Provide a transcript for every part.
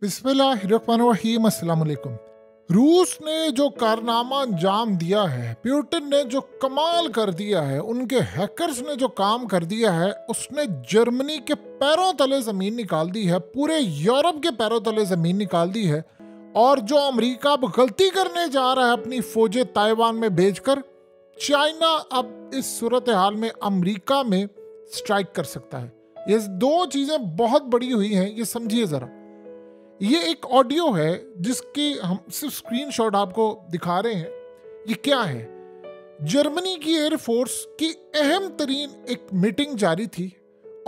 बिस्मिल्लाहिर्रहमानिर्रहीम। अस्सलाम वालेकुम। रूस ने जो कारनामा अंजाम दिया है, प्यूटिन ने जो कमाल कर दिया है, उनके हैकर्स ने जो काम कर दिया है, उसने जर्मनी के पैरों तले ज़मीन निकाल दी है, पूरे यूरोप के पैरों तले ज़मीन निकाल दी है। और जो अमेरिका अब गलती करने जा रहा है अपनी फौजें ताइवान में भेजकर, चाइना अब इस सूरत हाल में अमेरिका में स्ट्राइक कर सकता है। ये दो चीज़ें बहुत बड़ी हुई हैं, ये समझिए ज़रा। ये एक ऑडियो है जिसकी हम सिर्फ स्क्रीनशॉट आपको दिखा रहे हैं। ये क्या है? जर्मनी की एयरफोर्स की अहम तरीन एक मीटिंग जारी थी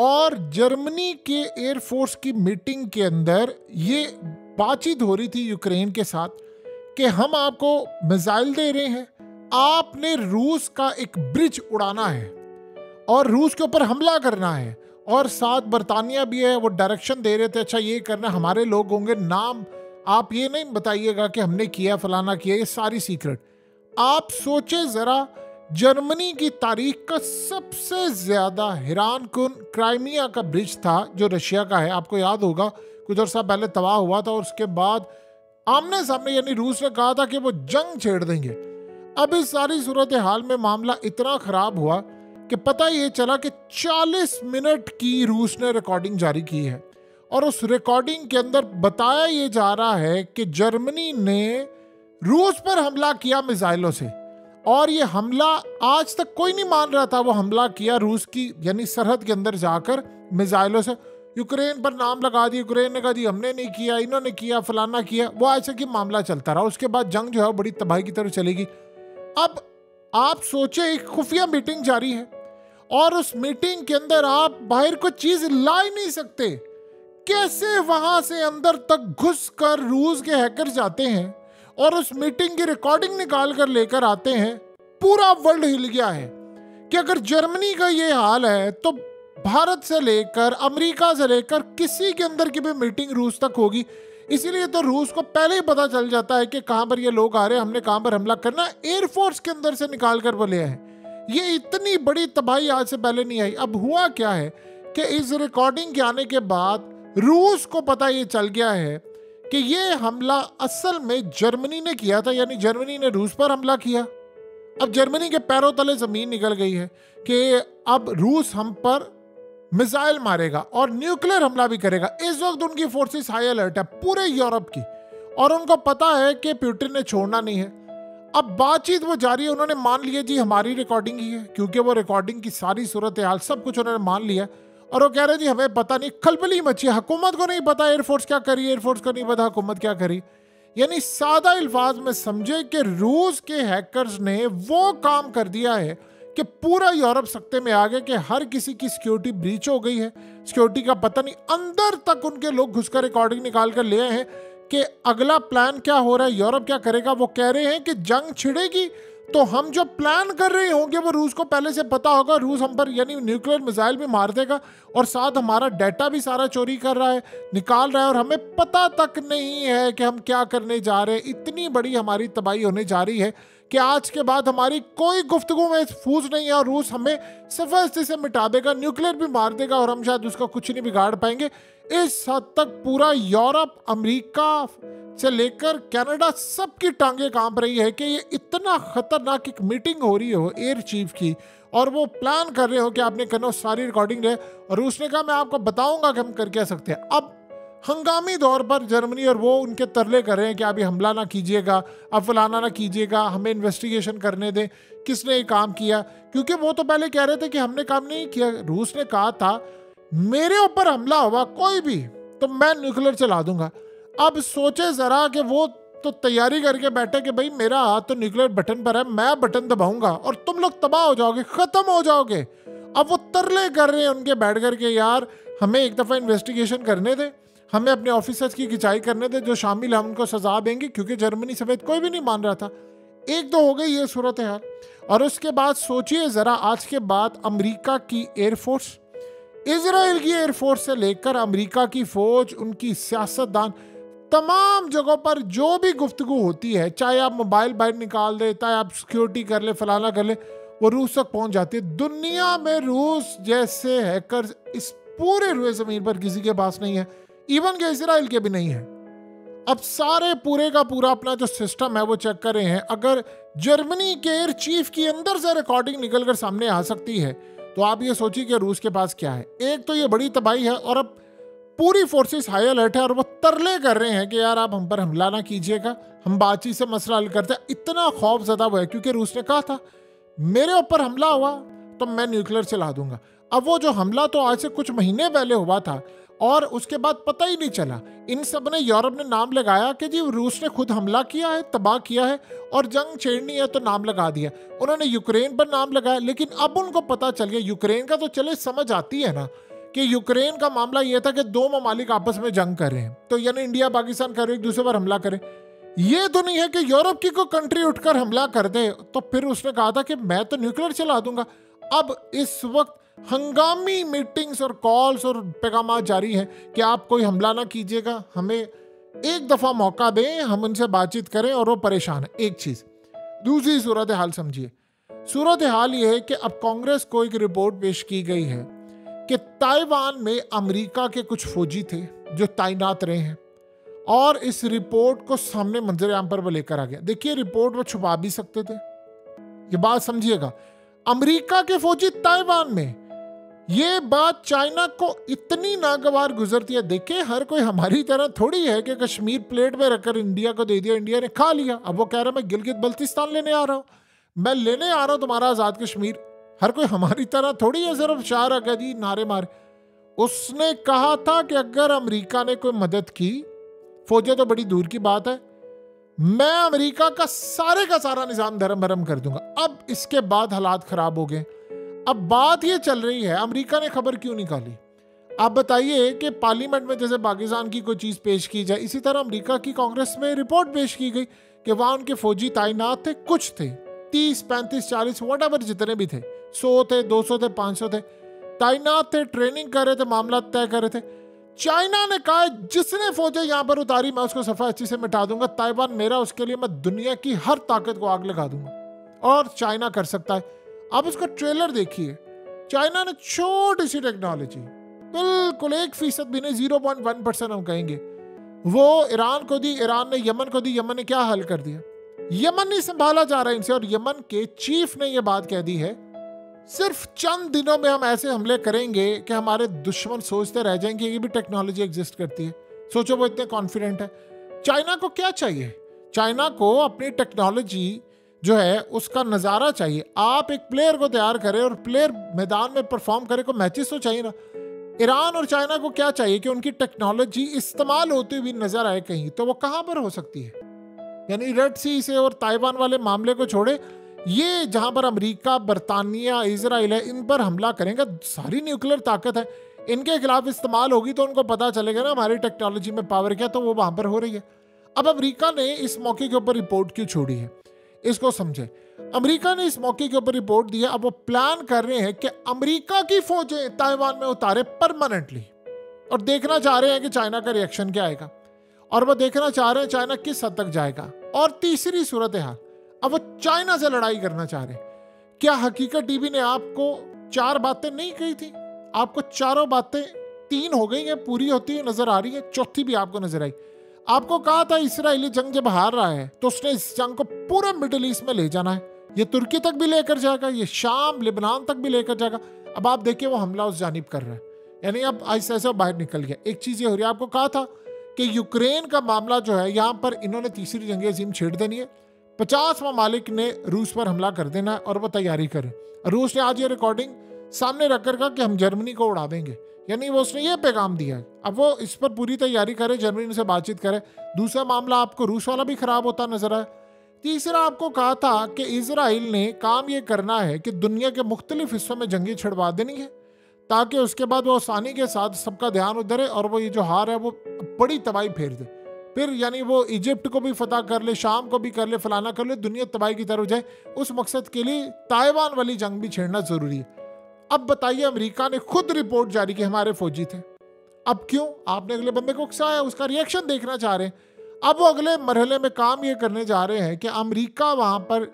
और जर्मनी के एयरफोर्स की मीटिंग के अंदर ये बातचीत हो रही थी यूक्रेन के साथ कि हम आपको मिसाइल दे रहे हैं, आपने रूस का एक ब्रिज उड़ाना है और रूस के ऊपर हमला करना है। और साथ बरतानिया भी है, वो डायरेक्शन दे रहे थे, अच्छा ये करना, हमारे लोग होंगे, नाम आप ये नहीं बताइएगा कि हमने किया फलाना किया, ये सारी सीक्रेट। आप सोचे ज़रा, जर्मनी की तारीख का सबसे ज़्यादा हैरान कुन क्राइमिया का ब्रिज था जो रशिया का है। आपको याद होगा कुछ अर्सा पहले तबाह हुआ था और उसके बाद आमने सामने यानी रूस ने कहा था कि वो जंग छेड़ देंगे। अब इस सारी सूरत हाल में मामला इतना ख़राब हुआ कि पता ये चला कि 40 मिनट की रूस ने रिकॉर्डिंग जारी की है और उस रिकॉर्डिंग के अंदर बताया ये जा रहा है कि जर्मनी ने रूस पर हमला किया मिसाइलों से। और ये हमला आज तक कोई नहीं मान रहा था, वो हमला किया रूस की यानी सरहद के अंदर जाकर मिसाइलों से। यूक्रेन पर नाम लगा दिया, यूक्रेन ने कहा जी हमने नहीं किया, इन्होंने किया, फलाना किया। वो ऐसा कि मामला चलता रहा। उसके बाद जंग जो है बड़ी तबाही की तरफ चलेगी। अब आप सोचे, एक खुफिया मीटिंग जारी है और उस मीटिंग के अंदर आप बाहर कोई चीज ला ही नहीं सकते। कैसे वहां से अंदर तक घुसकर रूस के हैकर जाते हैं और उस मीटिंग की रिकॉर्डिंग निकाल कर लेकर आते हैं। पूरा वर्ल्ड हिल गया है कि अगर जर्मनी का ये हाल है तो भारत से लेकर अमेरिका से लेकर किसी के अंदर की भी मीटिंग रूस तक होगी। इसीलिए तो रूस को पहले ही पता चल जाता है कि कहां पर ये लोग आ रहे हैं, हमने कहां पर हमला करना। एयरफोर्स के अंदर से निकाल कर वो ले आए। ये इतनी बड़ी तबाही आज से पहले नहीं आई। अब हुआ क्या है कि इस रिकॉर्डिंग के आने के बाद रूस को पता ये चल गया है कि ये हमला असल में जर्मनी ने किया था, यानी जर्मनी ने रूस पर हमला किया। अब जर्मनी के पैरों तले जमीन निकल गई है कि अब रूस हम पर मिसाइल मारेगा और न्यूक्लियर हमला भी करेगा। इस वक्त उनकी फोर्सेस हाई अलर्ट है पूरे यूरोप की और उनको पता है कि पुतिन ने छोड़ना नहीं है। अब बातचीत वो जारी है। उन्होंने मान लिया जी हमारी रिकॉर्डिंग ही है, क्योंकि वो रिकॉर्डिंग की सारी सूरत हाल सब कुछ उन्होंने मान लिया और वो कह रहे जी हमें पता नहीं। खलबली मची, हुकूमत को नहीं पता एयरफोर्स क्या करी, एयरफोर्स को नहीं पता हुकूमत क्या करी। यानी सादा अल्फाज में समझे कि रूस के हैकर्स ने वो काम कर दिया है कि पूरा यूरोप सख्ते में आ गया कि हर किसी की सिक्योरिटी ब्रीच हो गई है, सिक्योरिटी का पता नहीं। अंदर तक उनके लोग घुसकर रिकॉर्डिंग निकाल कर ले आए हैं कि अगला प्लान क्या हो रहा है, यूरोप क्या करेगा। वो कह रहे हैं कि जंग छिड़ेगी तो हम जो प्लान कर रहे होंगे वो रूस को पहले से पता होगा। रूस हम पर यानी न्यूक्लियर मिसाइल भी मार देगा और साथ हमारा डाटा भी सारा चोरी कर रहा है, निकाल रहा है और हमें पता तक नहीं है कि हम क्या करने जा रहे हैं। इतनी बड़ी हमारी तबाही होने जा रही है कि आज के बाद हमारी कोई गुफ्तगू में फूस नहीं है और रूस हमें सफाई से मिटा देगा, न्यूक्लियर भी मार देगा और हम शायद उसका कुछ नहीं बिगाड़ पाएंगे। इस हद तक पूरा यूरोप, अमेरिका से लेकर कनाडा सबकी टांगे कांप रही है कि ये इतना खतरनाक एक मीटिंग हो रही हो एयर चीफ की और वो प्लान कर रहे हो कि आपने करना, सारी रिकॉर्डिंग है और उसने कहा मैं आपको बताऊंगा कि हम कर क्या सकते हैं। अब हंगामी दौर पर जर्मनी और वो उनके तरले कर रहे हैं कि अभी हमला ना कीजिएगा, अब फलाना ना कीजिएगा, हमें इन्वेस्टिगेशन करने दें किसने ये काम किया। क्योंकि वो तो पहले कह रहे थे कि हमने काम नहीं किया। रूस ने कहा था मेरे ऊपर हमला हुआ कोई भी तो मैं न्यूक्लियर चला दूंगा। अब सोचे जरा कि वो तो तैयारी करके बैठे कि भाई मेरा हाथ तो न्यूक्लियर बटन पर है, मैं बटन दबाऊंगा और तुम लोग तबाह हो जाओगे, खत्म हो जाओगे। अब वो तरले कर रहे हैं उनके बैठ करके, यार हमें एक दफ़ा इन्वेस्टिगेशन करने दें, हमें अपने ऑफिसर्स की खिंचाई करने दें, जो शामिल हम उनको सजा देंगे। क्योंकि जर्मनी समेत कोई भी नहीं मान रहा था। एक तो हो गई ये सूरत हाल। और उसके बाद सोचिए ज़रा, आज के बाद अमेरिका की एयरफोर्स, इजराइल की एयरफोर्स से लेकर अमेरिका की फौज, उनकी सियासतदान, तमाम जगहों पर जो भी गुफ्तगू होती है, चाहे आप मोबाइल बाहर निकाल दे, चाहे आप सिक्योरिटी कर ले, फलाना कर ले, वो रूस तक पहुंच जाती है। दुनिया में रूस जैसे हैकर्स इस पूरे रुए ज़मीन पर किसी के पास नहीं है, इवन के इसराइल के भी नहीं है। अब सारे पूरे का पूरा अपना जो सिस्टम है वो चेक कर रहे हैं। अगर जर्मनी के एयर चीफ की अंदर से रिकॉर्डिंग निकलकर सामने आ सकती है तो आप ये सोचिए कि रूस के पास क्या है। एक तो ये बड़ी तबाही है और अब पूरी फोर्सेस हाई अलर्ट है और वो तरले कर रहे हैं कि यार आप हम पर हमला ना कीजिएगा, हम बातचीत से मसला हल करते हैं। इतना खौफ ज़दा हुआ है क्योंकि रूस ने कहा था मेरे ऊपर हमला हुआ तो मैं न्यूक्लियर चला दूंगा। अब वो जो हमला तो आज से कुछ महीने पहले हुआ था और उसके बाद पता ही नहीं चला। इन सब ने, यूरोप ने नाम लगाया कि जी रूस ने खुद हमला किया है, तबाह किया है और जंग छेड़नी है तो नाम लगा दिया। उन्होंने यूक्रेन पर नाम लगाया, लेकिन अब उनको पता चल गया यूक्रेन का तो चले समझ आती है ना कि यूक्रेन का मामला यह था कि दो ममालिक आपस में जंग कर रहे हैं, तो यानी इंडिया पाकिस्तान कर रहे एक दूसरे पर हमला करें। ये तो नहीं है कि यूरोप की कोई कंट्री उठकर हमला कर दे। तो फिर उसने कहा था कि मैं तो न्यूक्लियर चला दूंगा। अब इस वक्त हंगामी मीटिंग्स और कॉल्स और पैगाम जारी है कि आप कोई हमला ना कीजिएगा, हमें एक दफा मौका दें, हम उनसे बातचीत करें। और वो परेशान है। एक चीज। दूसरी सूरत हाल समझिए। सूरत हाल ये है कि अब कांग्रेस को एक रिपोर्ट पेश की गई है कि ताइवान में अमेरिका के कुछ फौजी थे जो तैनात रहे हैं और इस रिपोर्ट को सामने मंजर आम पर वो लेकर आ गया। देखिए रिपोर्ट वो छुपा भी सकते थे, ये बात समझिएगा। अमेरिका के फौजी ताइवान में, ये बात चाइना को इतनी नागवार गुजरती है। देखिए हर कोई हमारी तरह थोड़ी है कि कश्मीर प्लेट में रखकर इंडिया को दे दिया, इंडिया ने खा लिया। अब वो कह रहा है मैं गिलगित बल्तिस्तान लेने आ रहा हूं, मैं लेने आ रहा हूं तुम्हारा आजाद कश्मीर। हर कोई हमारी तरह थोड़ी है सिर्फ शाह रखा जी नारे मारे। उसने कहा था कि अगर अमेरिका ने कोई मदद की, फौजें तो बड़ी दूर की बात है, मैं अमेरिका का सारा निजाम धर्म भरम कर दूंगा। अब इसके बाद हालात खराब हो गए। अब बात ये चल रही है अमेरिका ने खबर क्यों निकाली। आप बताइए कि पार्लियामेंट में जैसे पाकिस्तान की कोई चीज पेश की जाए, इसी तरह अमेरिका की कांग्रेस में रिपोर्ट पेश की गई कि वहां उनके फौजी तैनात थे। कुछ थे 30, 35, 40 व्हाटएवर जितने भी थे, 100 थे, 200 थे, 500 थे, तैनात थे, ट्रेनिंग कर रहे थे, मामला तय कर रहे थे। चाइना ने कहा जिसने फौजें यहां पर उतारी मैं उसको सफा अच्छी से मिटा दूंगा, ताइवान मेरा, उसके लिए मैं दुनिया की हर ताकत को आग लगा दूंगा। और चाइना कर सकता है। आप इसका ट्रेलर देखिए। चाइना ने छोटी सी टेक्नोलॉजी, बिल्कुल 1% भी नहीं, 0.1% हम कहेंगे, वो ईरान को दी, ईरान ने यमन को दी, यमन ने क्या हल कर दिया। यमन नहीं संभाला जा रहा है इनसे। और यमन के चीफ ने यह बात कह दी है सिर्फ चंद दिनों में हम ऐसे हमले करेंगे कि हमारे दुश्मन सोचते रह जाएंगे ये भी टेक्नोलॉजी एग्जिस्ट करती है। सोचो वो इतने कॉन्फिडेंट है। चाइना को क्या चाहिए? चाइना को अपनी टेक्नोलॉजी जो है उसका नज़ारा चाहिए। आप एक प्लेयर को तैयार करें और प्लेयर मैदान में परफॉर्म करे, को मैचेस तो चाहिए ना। ईरान और चाइना को क्या चाहिए कि उनकी टेक्नोलॉजी इस्तेमाल होती हुई नजर आए कहीं, तो वो कहां पर हो सकती है? यानी रेड सी से और ताइवान वाले मामले को छोड़े, ये जहां पर अमेरिका, बरतानिया, इजराइल है, इन पर हमला करेंगे, सारी न्यूक्लियर ताकत है, इनके खिलाफ इस्तेमाल होगी तो उनको पता चलेगा ना हमारी टेक्नोलॉजी में पावर क्या, तो वो वहां पर हो रही है। अब अमेरिका ने इस मौके के ऊपर रिपोर्ट क्यों छोड़ी है, इसको समझे। अमेरिका ने इस मौके के ऊपर रिपोर्ट दी है। अब वो प्लान कर रहे हैं कि अमेरिका की फौजें ताइवान में उतारे परमानेंटली, और देखना चाह रहे हैं कि चाइना का रिएक्शन क्या आएगा, और वो देखना चाह रहे हैं चाइना किस हद तक जाएगा। और तीसरी सूरत हाल, अब वो चाइना से लड़ाई करना चाह रहे हैं। क्या हकीकत टीवी ने आपको 4 बातें नहीं कही थी? आपको चारों बातें 3 हो गई हैं, पूरी होती है नजर आ रही है, चौथी भी आपको नजर आई। आपको कहा था इस्राएली जंग जब हार रहा है तो उसने इस जंग को पूरे मिडिल ईस्ट में ले जाना है, ये तुर्की तक भी लेकर जाएगा, ये शाम, लेबनान तक भी लेकर जाएगा। अब आप देखिए वो हमला उस जानिब कर रहा है, यानी अब ऐसे ऐसे बाहर निकल गया। एक चीज ये हो रही है, आपको कहा था कि यूक्रेन का मामला जो है यहाँ पर इन्होंने तीसरी जंग अजीम छेड़ देनी है, 50 ममालिक ने रूस पर हमला कर देना है और वो तैयारी करें। रूस ने आज ये रिकॉर्डिंग सामने रखकर कहा कि हम जर्मनी को उड़ा देंगे, यानी वो उसने ये पैगाम दिया है। अब वो इस पर पूरी तैयारी करे, जर्मनी से बातचीत करे। दूसरा मामला आपको रूस वाला भी खराब होता नजर आया। तीसरा आपको कहा था कि इजराइल ने काम ये करना है कि दुनिया के मुख्तलिफ हिस्सों में जंगी छिड़वा देनी है ताकि उसके बाद वो आसानी के साथ सबका ध्यान उधर है और वो ये जो हार है वो बड़ी तबाही फेर दे। फिर यानी वो इजिप्ट को भी फतह कर ले, शाम को भी कर ले, फलाना कर ले, दुनिया तबाही की तरफ जाए। उस मकसद के लिए ताइवान वाली जंग भी छेड़ना जरूरी है। अब बताइए, अमेरिका ने खुद रिपोर्ट जारी की हमारे फौजी थे। अब क्यों? आपने अगले बंदे को उकसाया, उसका रिएक्शन देखना चाह रहे हैं। अब वो अगले मरहले में काम ये करने जा रहे हैं कि अमेरिका वहां पर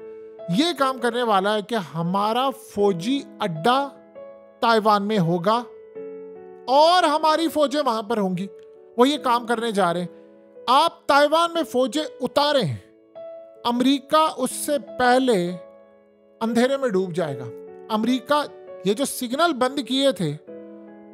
ये काम करने वाला है कि हमारा फौजी अड्डा ताइवान में होगा और हमारी फौजें वहां पर होंगी। वो ये काम करने जा रहे हैं। आप ताइवान में फौजें उतारें, अमेरिका उससे पहले अंधेरे में डूब जाएगा। अमेरिका ये जो सिग्नल बंद किए थे,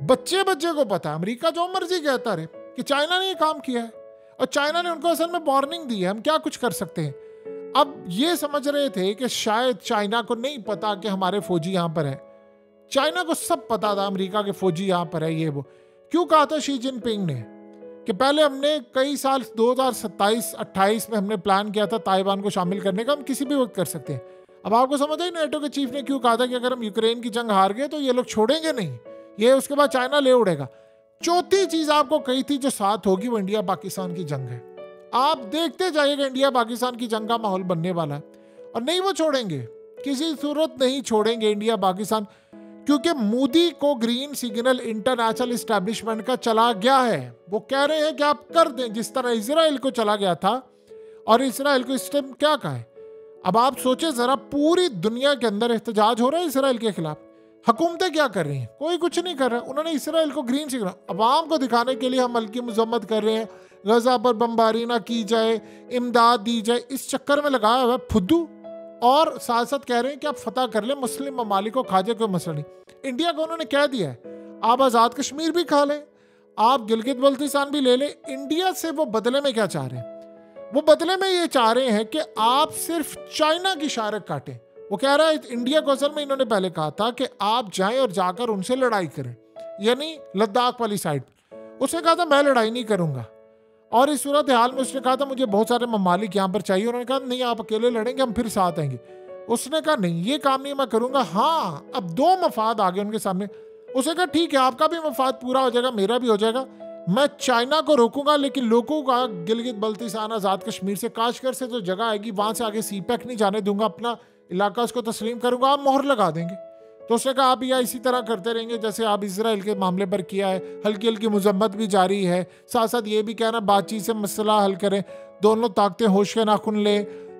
बच्चे बच्चे को पता है, अमेरिका जो मर्जी कहता रहे कि चाइना ने ये काम किया है और चाइना ने उनको असल में वार्निंग दी है, हम क्या कुछ कर सकते हैं। अब ये समझ रहे थे कि शायद चाइना को नहीं पता कि हमारे फौजी यहां पर है। चाइना को सब पता था अमेरिका के फौजी यहां पर है, ये वो। क्यों कहा था शी जिनपिंग ने कि पहले हमने कई साल 2027-28 में हमने प्लान किया था ताइवान को शामिल करने का, हम किसी भी वक्त कर सकते हैं। अब आपको समझ आई नेटो के चीफ ने क्यों कहा था कि अगर हम यूक्रेन की जंग हार गए तो ये लोग छोड़ेंगे नहीं, ये उसके बाद चाइना ले उड़ेगा। चौथी चीज आपको कही थी जो साथ होगी, वो इंडिया पाकिस्तान की जंग है। आप देखते जाइएगा इंडिया पाकिस्तान की जंग का माहौल बनने वाला है और नहीं वो छोड़ेंगे, किसी सूरत नहीं छोड़ेंगे इंडिया पाकिस्तान, क्योंकि मोदी को ग्रीन सिग्नल इंटरनेशनल एस्टेब्लिशमेंट का चला गया है। वो कह रहे हैं कि आप कर दें जिस तरह इजराइल को चला गया था, और इजराइल को इस टाइम क्या कहा है। अब आप सोचे जरा, पूरी दुनिया के अंदर एहतजाज हो रहा है इसराइल के खिलाफ, हुकूमतें क्या कर रही हैं? कोई कुछ नहीं कर रहा। उन्होंने इसराइल को ग्रीन सिग्नल, अवाम को दिखाने के लिए हम हल्की मजम्मत कर रहे हैं, गजा पर बमबारी ना की जाए, इमदाद दी जाए, इस चक्कर में लगाया हुआ है फुद्दू। और साथ साथ कह रहे हैं कि आप फतह कर ले मुस्लिम ममालिक को, खा जाए, कोई मसला नहीं। इंडिया को उन्होंने कह दिया है आप आज़ाद कश्मीर भी खा लें, आप गिलगित बल्तिस्तान भी ले लें। इंडिया से वो बदले में क्या चाह रहे हैं? वो बदले में ये चाह रहे हैं कि आप सिर्फ चाइना की शारक काटें। वो कह रहा है इंडिया को, असल में इन्होंने पहले कहा था कि आप जाएं और जाकर उनसे लड़ाई करें, यानी लद्दाख वाली साइड। उसने कहा था मैं लड़ाई नहीं करूंगा, और इस सूरत हाल में उसने कहा था मुझे बहुत सारे ममालिक यहाँ पर चाहिए। उन्होंने कहा नहीं आप अकेले लड़ेंगे, हम फिर साथ आएंगे। उसने कहा नहीं ये काम नहीं मैं करूंगा। हाँ, अब दो मफाद आ गए उनके सामने। उसने कहा ठीक है आपका भी मफाद पूरा हो जाएगा, मेरा भी हो जाएगा, मैं चाइना को रोकूंगा, लेकिन लोगों का गिलगित बल्तिस्तान आज़ाद कश्मीर से, काशगर से जो जगह आएगी वहां से आगे सीपैक नहीं जाने दूंगा, अपना इलाका उसको तस्लीम करूंगा, आप मोहर लगा देंगे। तो उसने कहा आप या इसी तरह करते रहेंगे जैसे आप इसराइल के मामले पर किया है, हल्की हल्की मजम्मत भी जारी है, साथ साथ ये भी कहना बातचीत से मसला हल करें, दोनों ताकतें होश के नाखुन ले,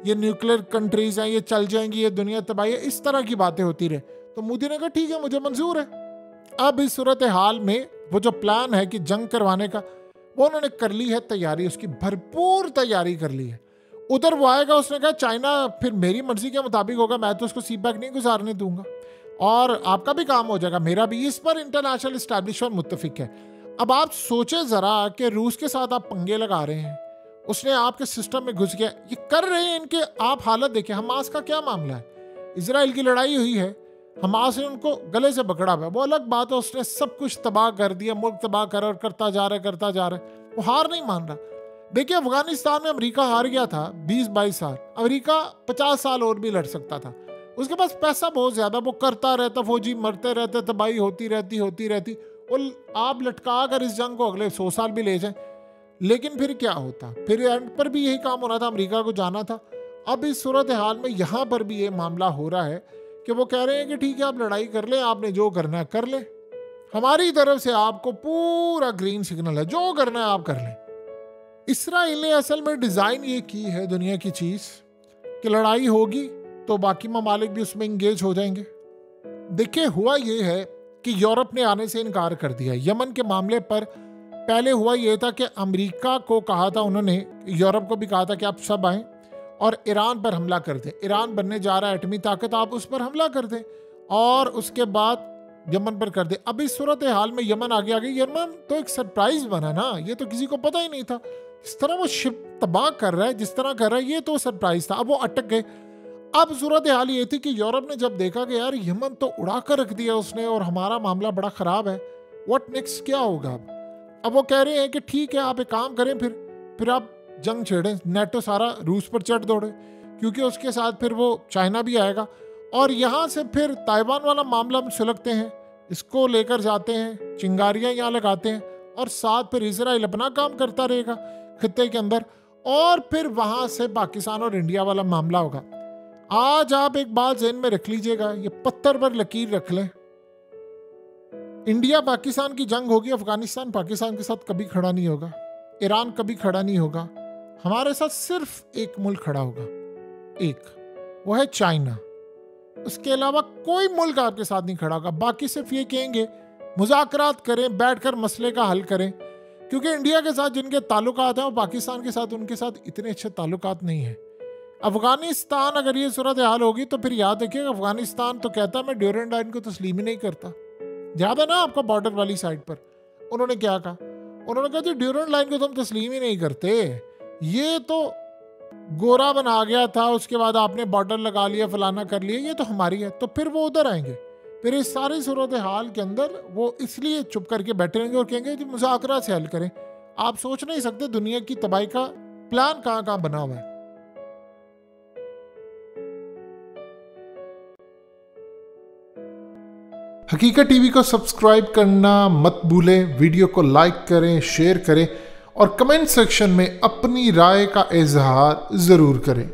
ये न्यूक्लियर कंट्रीज हैं ये चल जाएंगी, ये दुनिया तबाही है, इस तरह की बातें होती रहे। तो मोदी ने कहा ठीक है मुझे मंजूर है। अब इस सूरत हाल में वो जो प्लान है कि जंग करवाने का, वो उन्होंने कर ली है तैयारी, उसकी भरपूर तैयारी कर ली है। उधर वो आएगा, उसने कहा चाइना फिर मेरी मर्जी के मुताबिक होगा, मैं तो उसको सीपैक नहीं गुजारने दूंगा, और आपका भी काम हो जाएगा, मेरा भी। इस पर इंटरनेशनल एस्टैब्लिशमेंट मुत्तफिक है। अब आप सोचे जरा कि रूस के साथ आप पंगे लगा रहे हैं, उसने आपके सिस्टम में घुस गया, ये कर रहे हैं इनके। आप हालत देखें, हमास का क्या मामला है, इजराइल की लड़ाई हुई है, हमास ने उनको गले से पकड़ा हुआ है, वो अलग बात है, उसने सब कुछ तबाह कर दिया, मुल्क तबाह कर करता जा रहा है, वो हार नहीं मान रहा। देखिए अफगानिस्तान में अमेरिका हार गया था 20-22 साल, अमेरिका 50 साल और भी लड़ सकता था, उसके पास पैसा बहुत ज्यादा, वो करता रहता, फौजी मरते रहते, तबाही होती रहती। और आप लटका कर इस जंग को अगले 100 साल भी ले जाएं, लेकिन फिर क्या होता, फिर एंड पर भी यही काम होना था, अमेरिका को जाना था। अब इस सूरत हाल में यहाँ पर भी ये मामला हो रहा है कि वो कह रहे हैं कि ठीक है आप लड़ाई कर ले, आपने जो करना है कर ले, हमारी तरफ से आपको पूरा ग्रीन सिग्नल है, जो करना है आप कर ले। इसराइल ने असल में डिजाइन ये की है दुनिया की चीज कि लड़ाई होगी तो बाकी ममालिक भी उसमें इंगेज हो जाएंगे। देखिए हुआ ये है कि यूरोप ने आने से इनकार कर दिया। यमन के मामले पर पहले हुआ ये था कि अमेरिका को कहा था उन्होंने, यूरोप को भी कहा था कि आप सब आएं और ईरान पर हमला कर दें, ईरान बनने जा रहा है एटमी ताकत, आप उस पर हमला कर दें और उसके बाद यमन पर कर दें। अब इस सूरत हाल में यमन आगे आ गई। यमन तो एक सरप्राइज बना ना, ये तो किसी को पता ही नहीं था, इस तरह वो शिप तबाह कर रहा है जिस तरह कर रहा है, ये तो सरप्राइज था। अब वो अटक गए। अब सूरत हाल ये थी कि यूरोप ने जब देखा कि यार यमन तो उड़ा कर रख दिया उसने और हमारा मामला बड़ा खराब है, व्हाट नेक्स्ट, क्या होगा। अब वो कह रहे हैं कि ठीक है आप एक काम करें, फिर आप जंग छेड़ें, नेटो सारा रूस पर चढ़ दौड़े, क्योंकि उसके साथ फिर वो चाइना भी आएगा और यहाँ से फिर ताइवान वाला मामला हम सुलगते हैं, इसको लेकर जाते हैं, चिंगारियाँ यहाँ लगाते हैं और साथ फिर इजराइल अपना काम करता रहेगा खित्ते के अंदर, और फिर वहाँ से पाकिस्तान और इंडिया वाला मामला होगा। आज आप एक बात ज़हन में रख लीजिएगा, ये पत्थर पर लकीर रख लें, इंडिया पाकिस्तान की जंग होगी, अफगानिस्तान पाकिस्तान के साथ कभी खड़ा नहीं होगा, ईरान कभी खड़ा नहीं होगा, हमारे साथ सिर्फ एक मुल्क खड़ा होगा, एक, वो है चाइना। उसके अलावा कोई मुल्क आपके साथ नहीं खड़ा होगा। बाकी सिर्फ ये कहेंगे मुज़ाकरात करें, बैठकर मसले का हल करें, क्योंकि इंडिया के साथ जिनके ताल्लुकात हैं वो पाकिस्तान के साथ उनके साथ इतने अच्छे ताल्लुकात नहीं हैं। अफगानिस्तान अगर ये सूरत हाल होगी तो फिर याद रखिएगा, अफगानिस्तान तो कहता मैं ड्यूरेंट लाइन को तस्लीम ही नहीं करता। याद है ना आपका बॉर्डर वाली साइड पर उन्होंने क्या कहा? उन्होंने कहा जी ड्यूरेंट लाइन को तो हम तस्लीम ही नहीं करते, ये तो गोरा बना गया था, उसके बाद आपने बॉर्डर लगा लिया, फलाना कर लिया, ये तो हमारी है। तो फिर वो उधर आएंगे, फिर इस सारी सूरत हाल के अंदर वो इसलिए चुप करके बैठे रहेंगे और कहेंगे जी मुज़ाकरा से हल करें। आप सोच नहीं सकते दुनिया की तबाही का प्लान कहाँ कहाँ बना हुआ है। हकीकत टीवी को सब्सक्राइब करना मत भूलें, वीडियो को लाइक करें, शेयर करें और कमेंट सेक्शन में अपनी राय का इजहार ज़रूर करें।